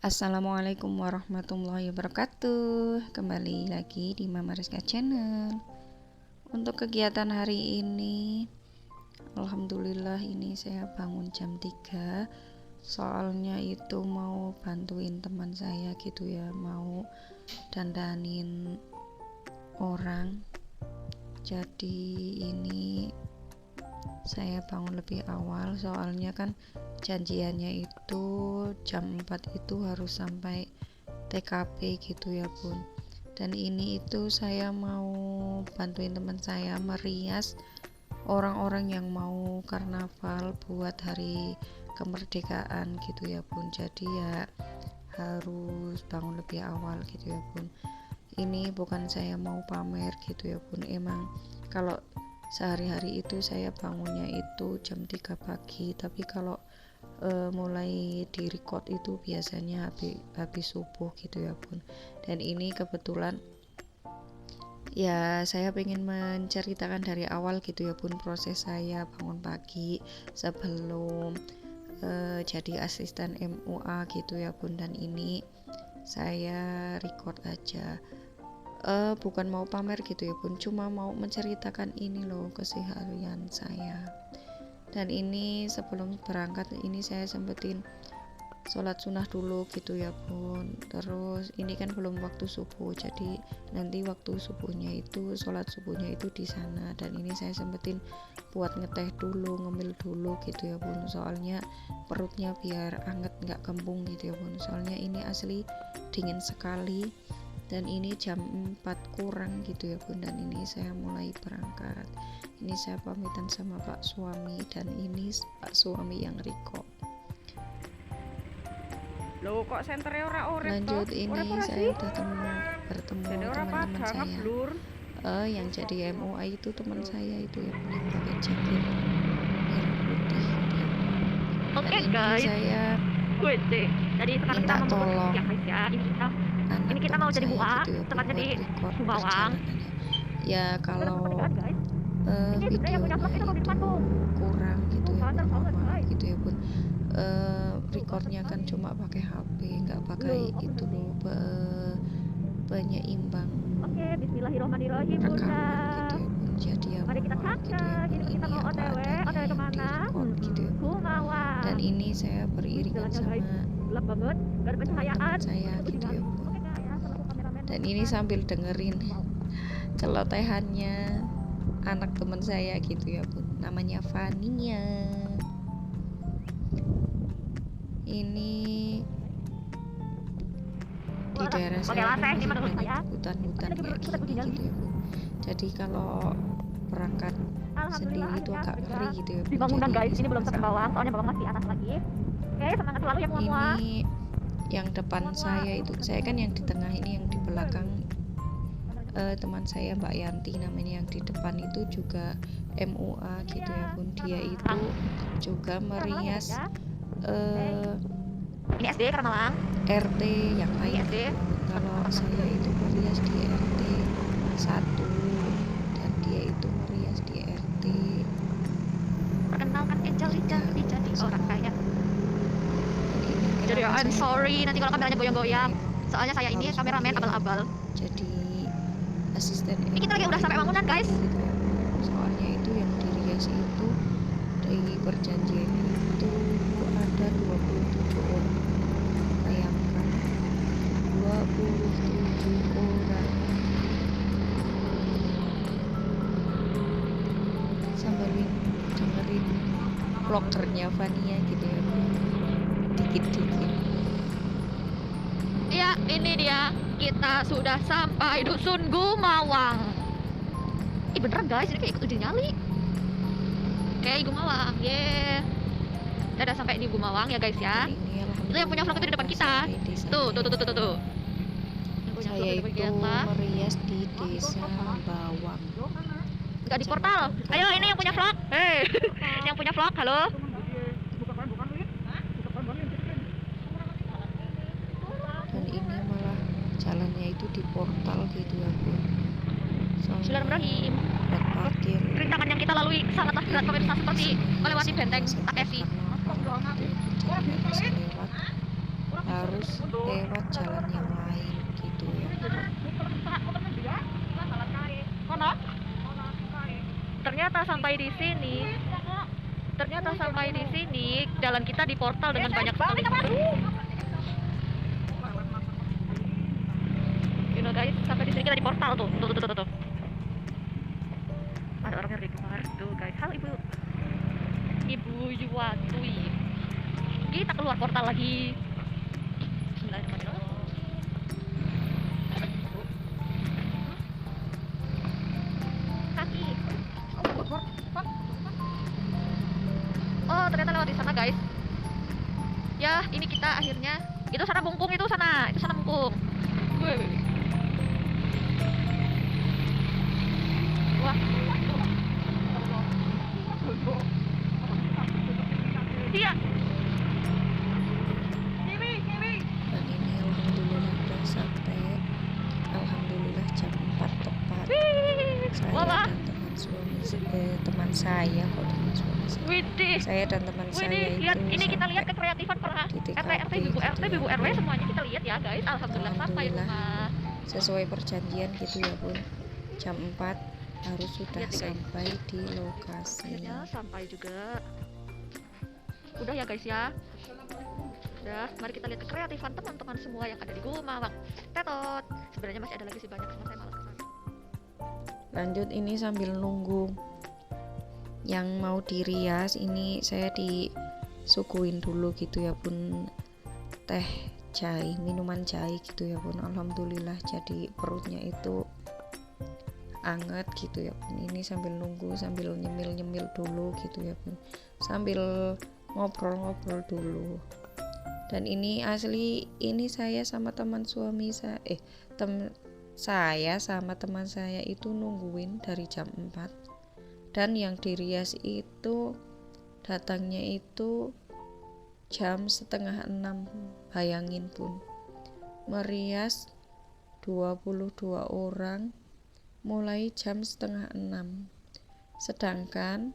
Assalamualaikum warahmatullahi wabarakatuh. Kembali lagi di Mama Rizka Channel. Untuk kegiatan hari ini, alhamdulillah ini saya bangun jam 3. Soalnya itu mau bantuin teman saya gitu ya, mau dandanin orang. Jadi ini saya bangun lebih awal, soalnya kan janjiannya itu jam 4 itu harus sampai TKP gitu ya bun. Dan ini itu saya mau bantuin teman saya merias orang-orang yang mau karnaval buat hari kemerdekaan gitu ya bun. Jadi ya harus bangun lebih awal gitu ya bun. Ini bukan saya mau pamer gitu ya bun, emang kalau sehari-hari itu saya bangunnya itu jam 3 pagi, tapi kalau mulai di record itu biasanya habis subuh gitu ya bun. Dan ini kebetulan ya saya pengen menceritakan dari awal gitu ya bun, proses saya bangun pagi sebelum jadi asisten MUA gitu ya bun. Dan ini saya record aja, bukan mau pamer gitu ya bun, cuma mau menceritakan ini loh keseharian saya. Dan ini sebelum berangkat ini saya sempetin sholat sunnah dulu gitu ya bun. Terus ini kan belum waktu subuh, jadi nanti waktu subuhnya itu sholat subuhnya itu di sana. Dan ini saya sempetin buat ngeteh dulu, ngemil dulu gitu ya bun, soalnya perutnya biar anget nggak kembung gitu ya bun, soalnya ini asli dingin sekali. Dan ini jam 4 kurang gitu ya bun, dan ini saya mulai berangkat. Ini saya pamitan sama Pak suami, dan ini Pak suami yang record. Loh kok senternya ora Lanjut ini saya udah bertemu teman-teman saya yang jadi MUI itu teman saya itu yang pakai jaket merah putih. Oke guys, saya jadi sekarang kita mau tolong ya guys ya, ini kita mau jadi MUA, gitu ya, tempatnya di Bawang. Ya kalau videonya itu kurang gitu ya bun, maaf gitu ya bun. Recordnya kan cuma pakai HP, nggak pakai itu loh penyeimbang Bismillahirrahmanirrahim. rekaman gitu ya bun. Jadi ya mari kita maaf gitu ya bun, ini apa adanya yang direcord gitu ya bun. Dan ini saya beriringan sama teman saya gitu ya bun. Dan ini sambil dengerin celotehannya anak teman saya gitu ya bun, namanya Fania. Ini di daerah saya kan masih banyak hutan-hutan kayak gini gitu ya bun. Jadi kalau berangkat sendiri itu agak ngeri gitu ya bun. Di bangunan guys, ini belum sampai bawah, soalnya bawah masih atas lagi. Oke, semangat selalu ya semua. Ini yang depan saya itu, saya kan yang di tengah, ini yang di belakang teman saya Mbak Yanti namanya, yang di depan itu juga MUA gitu ya bun. Dia itu juga merias ini SD Karamalang, RT yang lain. SD. Kalau saya itu merias di RT 1 dan dia itu merias di RT. Perkenalkan Angel jadi orang kaya. Jadi I'm sorry nanti kalau kameranya goyang-goyang, soalnya saya ini kameramen abal-abal. Jadi asisten ini kita lagi udah sampai bangunan guys gitu ya. Soalnya itu yang dirias itu dari perjanjian itu ada 27 orang. Bayangkan 27 orang sambil dengerin vlogernya Fania gitu ya, dikit-dikit. Ya ini dia, kita sudah sampai Dusun Gumawang. Beneran guys, ini kayak ikut uji nyali. Oke, Gumawang, kita udah sampai di Gumawang ya guys ya. Itu yang punya vlog itu di depan kita. Tuh. Saya itu merias di desa Bawang. Enggak di portal. Ayo ini yang punya vlog. Yang punya vlog, halo. Dan ini malah jalannya itu di portal gitu ya bun. Bismillahirrahmanirrahim. Buat parkir. Rintangan yang kita lalui sangatlah berat pemirsa, seperti melewati benteng Tak Evi. harus lewat jalan yang lain gitu ya. Ternyata sampai di sini jalan kita di portal dengan banyak sekali. You know guys, sampai di sini kita di portal tuh. Tuh. Ada orangnya di luar tuh guys. Halo ibu. Ibu Yuwatui. Kita keluar portal lagi. Bismillahirrahmanirrahim. Kaki. Oh, ternyata lewat di sana guys. Ya, ini kita akhirnya. Itu sana bungkung, itu sana bungkung. Wah. Iya. Dan ini alhamdulillah udah sampai. Alhamdulillah jam 4 tepat. Saya dan teman saya kok teman suami saya. Widih. Saya dan teman saya itu Lihat, ini kita lihat kekreatifan para di TKP RT, Ibu RT, gitu Ibu ya, RW Bun. semuanya kita lihat ya guys. Alhamdulillah sampai rumah. Sesuai perjanjian gitu ya Bun, jam 4 harus sudah Lihat nih, guys. sampai di lokasi. Akhirnya sampai juga. Udah ya guys ya. Udah, mari kita lihat kekreatifan teman-teman semua yang ada di Gumawang. Tetot. Sebenarnya masih ada lagi sih banyak, cuma saya malas kesana. Lanjut ini sambil nunggu yang mau dirias, ini saya disuguhin dulu gitu ya Bun, teh jahe, minuman jahe gitu ya Bun. Alhamdulillah jadi perutnya itu anget gitu ya Bun. Ini sambil nunggu, sambil nyemil-nyemil dulu gitu ya Bun, sambil ngobrol-ngobrol dulu. Dan ini asli, ini saya sama teman suami saya saya sama teman saya itu nungguin dari jam 4, dan yang dirias itu datangnya itu jam setengah 6. Bayangin Bun, merias 22 orang mulai jam setengah 6, sedangkan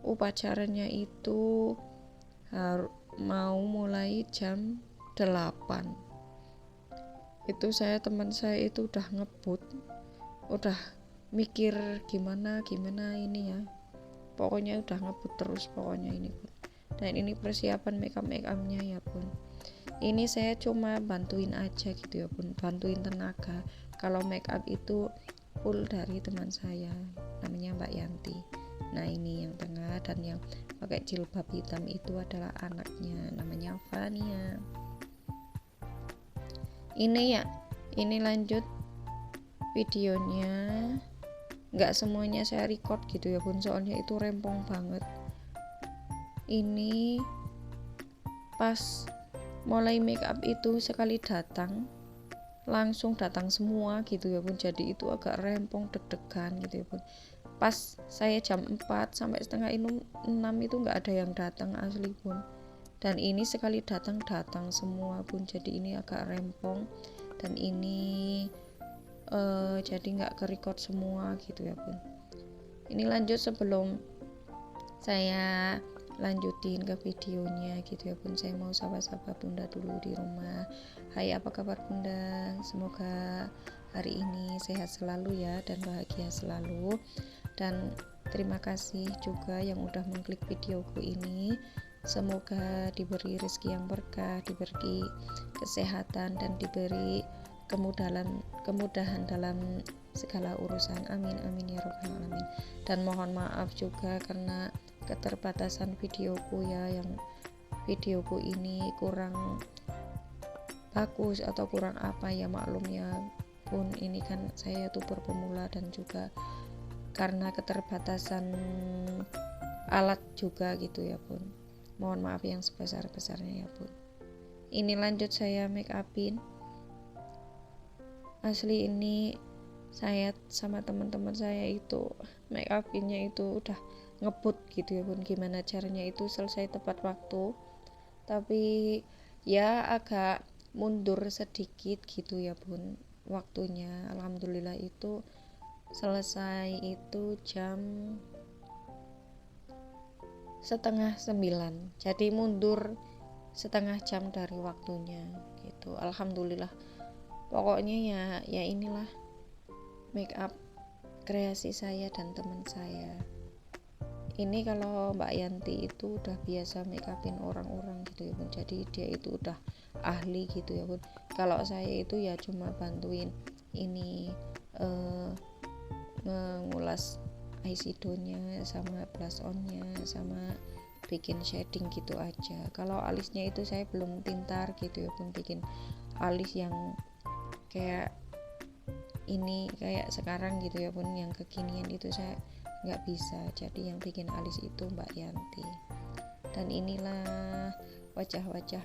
upacaranya itu mau mulai jam 8. Itu teman saya itu udah ngebut, udah mikir gimana ini ya, pokoknya udah ngebut terus pokoknya ini Bun. Dan ini persiapan make upnya ya Bun. Ini saya cuma bantuin aja gitu ya Bun, bantuin tenaga. Kalau make up itu full dari teman saya, namanya Mbak Yanti. Nah ini yang tengah, dan yang pakai jilbab hitam itu adalah anaknya, namanya Fania. Ini lanjut videonya, nggak semuanya saya record gitu ya Bun, soalnya itu rempong banget. Ini pas mulai make up itu sekali datang langsung datang semua gitu ya Bun, jadi itu agak rempong, deg-degan gitu ya Bun. Pas saya jam 4 sampai setengah 6 itu nggak ada yang datang asli Bun, dan ini sekali datang semua Bun, jadi ini agak rempong. Dan ini jadi nggak ke-record semua gitu ya Bun. Ini lanjut, sebelum saya lanjutin ke videonya gitu ya Bun, saya mau sapa-sapa Bunda dulu di rumah. Hai, apa kabar Bunda? Semoga hari ini sehat selalu ya, dan bahagia selalu. Dan terima kasih juga yang udah mengklik videoku ini. Semoga diberi rezeki yang berkah, diberi kesehatan, dan diberi kemudahan dalam segala urusan. Amin amin ya rabbal alamin. Dan mohon maaf juga karena keterbatasan videoku ya, yang videoku ini kurang bagus atau kurang apa ya, maklum ya Bun, ini kan saya youtuber pemula, dan juga karena keterbatasan alat juga gitu ya Bun, mohon maaf yang sebesar-besarnya ya Bun. Ini lanjut saya make upin. Asli ini saya sama teman-teman saya itu make upinnya itu udah ngebut gitu ya Bun, gimana caranya itu selesai tepat waktu, tapi ya agak mundur sedikit gitu ya Bun waktunya. Alhamdulillah itu selesai itu jam setengah 9, jadi mundur setengah jam dari waktunya gitu. Alhamdulillah. Pokoknya ya inilah make up kreasi saya dan teman saya. Ini kalau Mbak Yanti itu udah biasa make upin orang-orang gitu ya Bun. Jadi dia itu udah ahli gitu ya Bun. Kalau saya itu ya cuma bantuin ini mengulas eyeshadownya sama blush onnya sama bikin shading gitu aja. Kalau alisnya itu saya belum pintar gitu ya Bun, bikin alis yang kayak ini kayak sekarang gitu ya Bun, yang kekinian itu saya nggak bisa. Jadi yang bikin alis itu Mbak Yanti. Dan inilah wajah-wajah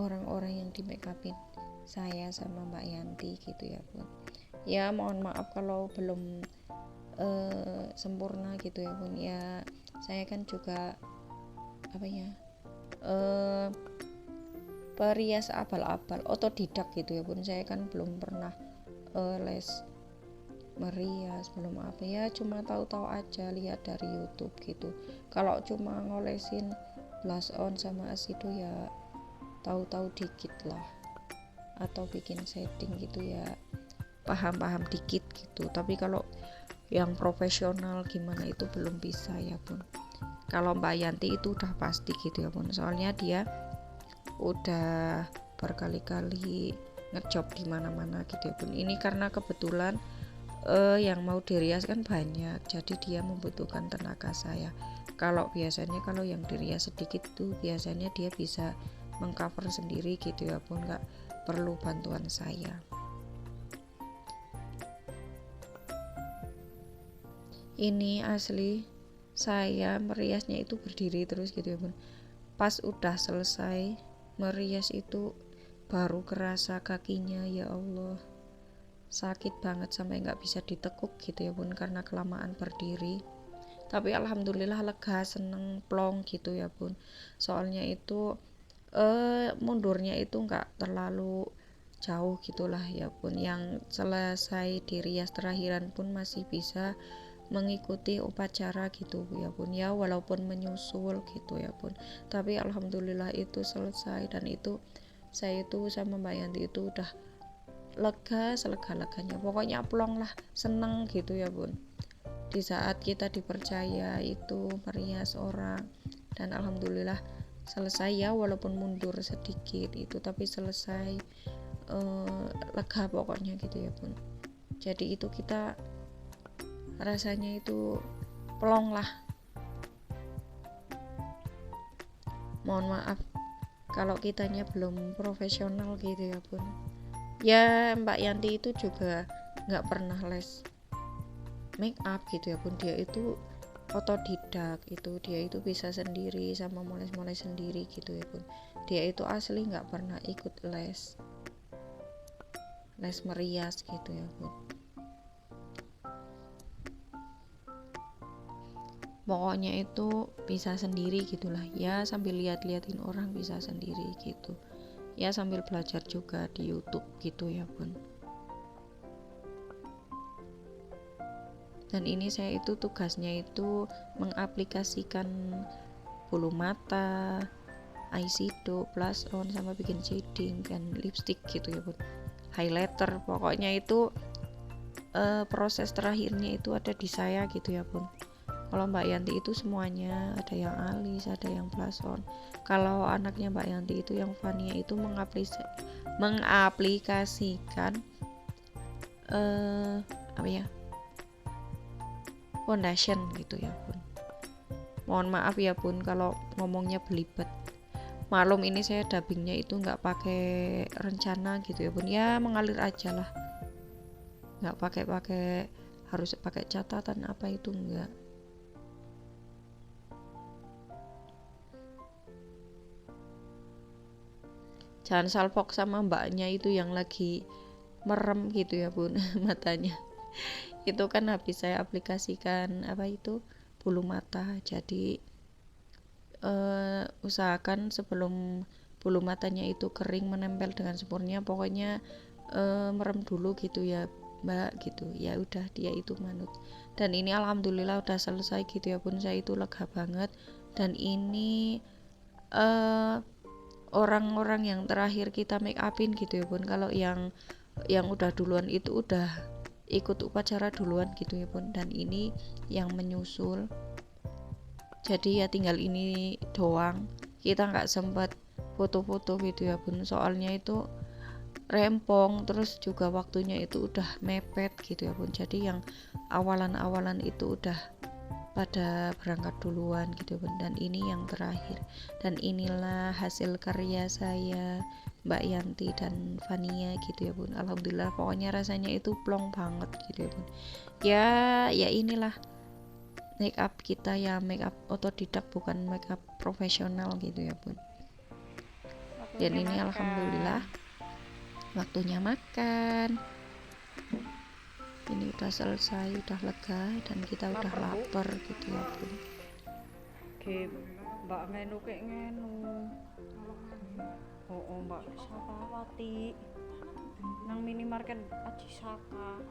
orang-orang yang di make upin saya sama Mbak Yanti gitu ya Bun. Ya mohon maaf kalau belum sempurna gitu ya Bun. Ya saya kan juga perias abal-abal, otodidak gitu ya Bun. Saya kan belum pernah les merias, belum ya, cuma tahu-tahu aja lihat dari YouTube gitu. Kalau cuma ngolesin blush on sama eyeshadow ya tahu-tahu dikit lah, atau bikin shading gitu ya paham-paham dikit gitu. Tapi kalau yang profesional gimana itu belum bisa ya Bun. Kalau Mbak Yanti itu udah pasti gitu ya Bun, soalnya dia udah berkali-kali ngejob di mana-mana gitu ya Bun. Ini karena kebetulan yang mau dirias kan banyak, jadi dia membutuhkan tenaga saya. Kalau biasanya kalau yang dirias sedikit tuh biasanya dia bisa mengcover sendiri gitu ya Bun, nggak perlu bantuan saya. Ini asli saya meriasnya itu berdiri terus gitu ya Bun. Pas udah selesai merias itu baru kerasa kakinya, ya Allah sakit banget sampai nggak bisa ditekuk gitu ya Bun, karena kelamaan berdiri. Tapi alhamdulillah lega, seneng, plong gitu ya Bun. Soalnya itu mundurnya itu nggak terlalu jauh gitulah ya Bun. Yang selesai dirias terakhiran pun masih bisa mengikuti upacara gitu ya Bun, ya walaupun menyusul gitu ya Bun. Tapi alhamdulillah itu selesai, dan itu saya itu sama Mbak Yanti itu udah lega selega-leganya, pokoknya plong lah, seneng gitu ya Bun, di saat kita dipercaya itu merias orang. Dan alhamdulillah selesai ya, walaupun mundur sedikit itu tapi selesai, lega pokoknya gitu ya Bun. Jadi itu kita rasanya itu plong lah. Mohon maaf kalau kitanya belum profesional gitu ya Bun. Ya Mbak Yanti itu juga nggak pernah les make up gitu ya Bun. Dia itu otodidak, itu dia itu bisa sendiri sama moles-moles sendiri gitu ya Bun. Dia itu asli nggak pernah ikut les merias gitu ya Bun. Pokoknya itu bisa sendiri gitulah ya, sambil lihat-liatin orang bisa sendiri gitu ya, sambil belajar juga di YouTube gitu ya Bun. Dan ini saya itu tugasnya itu mengaplikasikan bulu mata, eyeshadow, blush on, sama bikin shading dan lipstick gitu ya Bun, highlighter. Pokoknya itu proses terakhirnya itu ada di saya gitu ya Bun. Kalau Mbak Yanti itu semuanya, ada yang alis, ada yang blush on. Kalau anaknya Mbak Yanti itu yang Fania itu mengaplikasikan foundation gitu ya Bun. Mohon maaf ya Bun kalau ngomongnya belibet. Malum ini saya dubbingnya itu nggak pakai rencana gitu ya Bun, ya mengalir aja lah, nggak pakai harus pakai catatan apa itu, enggak. Jangan salfok sama mbaknya itu yang lagi merem gitu ya Bun matanya. Itu kan habis saya aplikasikan bulu mata. Jadi usahakan sebelum bulu matanya itu kering menempel dengan sempurna, pokoknya merem dulu gitu ya Mbak gitu. Ya udah, dia itu manut. Dan ini alhamdulillah udah selesai gitu ya Bun. Saya itu lega banget. Dan ini orang-orang yang terakhir kita make upin gitu ya Bun. Kalau yang udah duluan itu udah ikut upacara duluan gitu ya Bun, dan ini yang menyusul. Jadi ya tinggal ini doang, kita nggak sempat foto-foto gitu ya Bun, soalnya itu rempong, terus juga waktunya itu udah mepet gitu ya Bun. Jadi yang awalan-awalan itu udah pada berangkat duluan gitu Bun, dan ini yang terakhir. Dan inilah hasil karya saya, Mbak Yanti dan Fania gitu ya Bun. Alhamdulillah, pokoknya rasanya itu plong banget gitu ya Bun. Ya inilah make up kita ya, make up otodidak, bukan make up profesional gitu ya Bun. Dan ini alhamdulillah waktunya makan. Ini udah selesai, udah lega, dan kita udah lapar gitu ya Bun. Oke, Mbak ngenu kayak ngenu. Oh, Mbak Sapawati nang minimarket Aji Saka.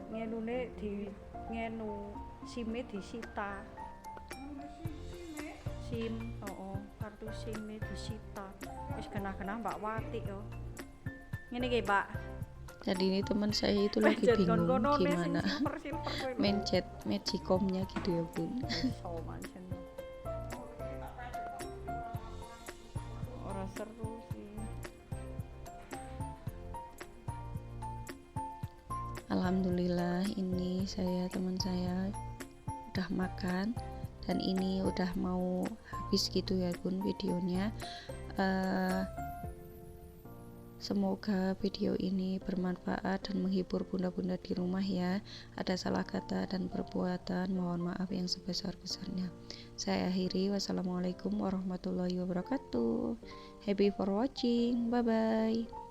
Ngenune di ngenu sime disita. SIM, kartu SIM disita. Wis kena-kena Mbak Wati yo. Ngene iki, Pak. Jadi ini teman saya itu lagi bingung gimana mencet magicomnya gitu ya Bun. Orang seru sih. Alhamdulillah, ini teman saya udah makan, dan ini udah mau habis gitu ya Bun videonya. Semoga video ini bermanfaat dan menghibur bunda-bunda di rumah ya. Ada salah kata dan perbuatan, mohon maaf yang sebesar-besarnya. Saya akhiri, wassalamualaikum warahmatullahi wabarakatuh. Happy for watching, bye bye.